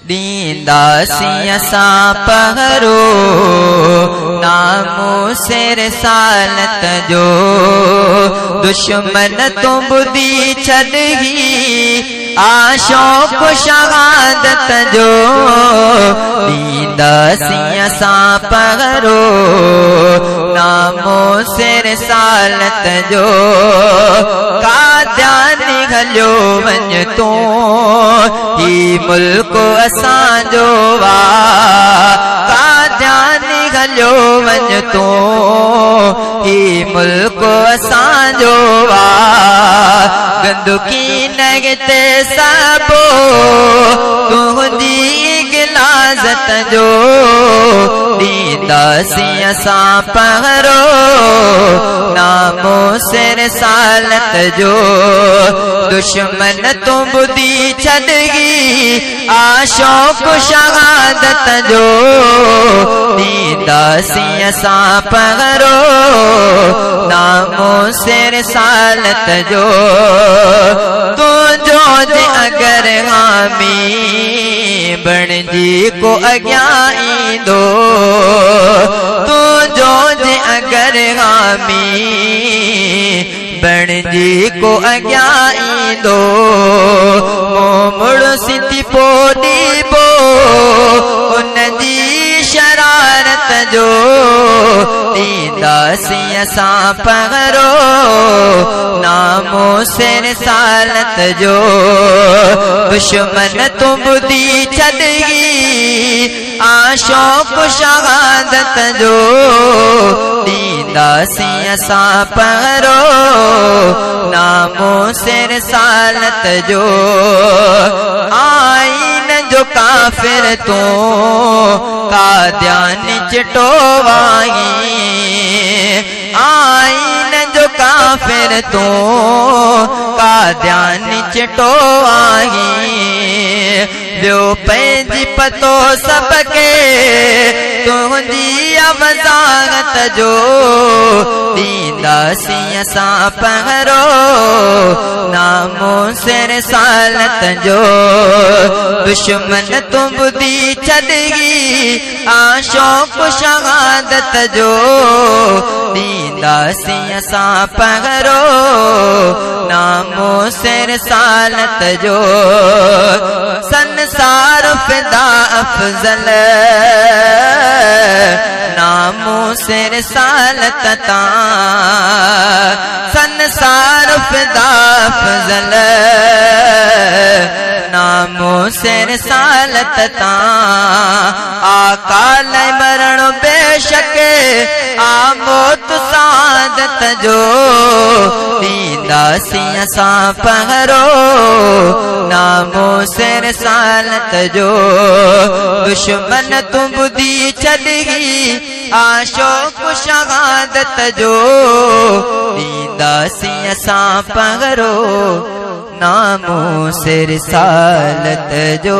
दींदासी असां पहरो नामो से रिसालत जो दुश्मन तो बुद्धि छॾी आशौक़ शहादत जो दींदासी असां पहरो नामो से रिसालत जो काद्यानी हलियो वञ तूं ही मुल्क असांजो वा काद्यानी हलियो वञ तूं ही मुल्क असांजो वा गंदगी नगते सबो तुंहिंजी गिलाज़त जो दींदासी असां पहरो नामो से रिसालत जो दुश्मन तो बुद्धि छॾी आशौक़ शहादत जो दींदासी असां पहरो नामो से रिसालत जो तुंहिंजो जे अगर हामी बणजी को अॻियां ईंदो तुंहिंजो जे अगर हामी बणजी को अॻियां ईंदो मुड़ सिधी पोॾीबो उनजी शरारत जो दींदासी असां पहरो नामो से रिसालत जो दुश्मन तो बुद्धि छॾी आशौक़ शहादत जो दींदासी असां पहरो नामो से रिसालत जो आईन जो काफिर तू काद्यानी चिटोवाई आईन जो काफिर तू काद्यानी चिटोवाई ॿियो पंहिंजी पतो सबके तुंहिंजी वज़ाहत जो दींदासी असां पहरो नामो से रिसालत जो दुश्मन तू बुद्धि छॾी आशौक़ शहादत जो दींदासी असां पहरो नामो से रिसालत जो संसार फिदा अफजल नामो से रिसालत तां संसार फिदा अफजल नामो से रिसालत तां आकाल मरण बेशक आमोत सादत जो दींदासी असां पहरो नामो से रिसालत जो दुश्मन तू बुद्धि छॾी आशौक़ शहादत जो दींदासी असां पहरो नामो से रिसालत जो।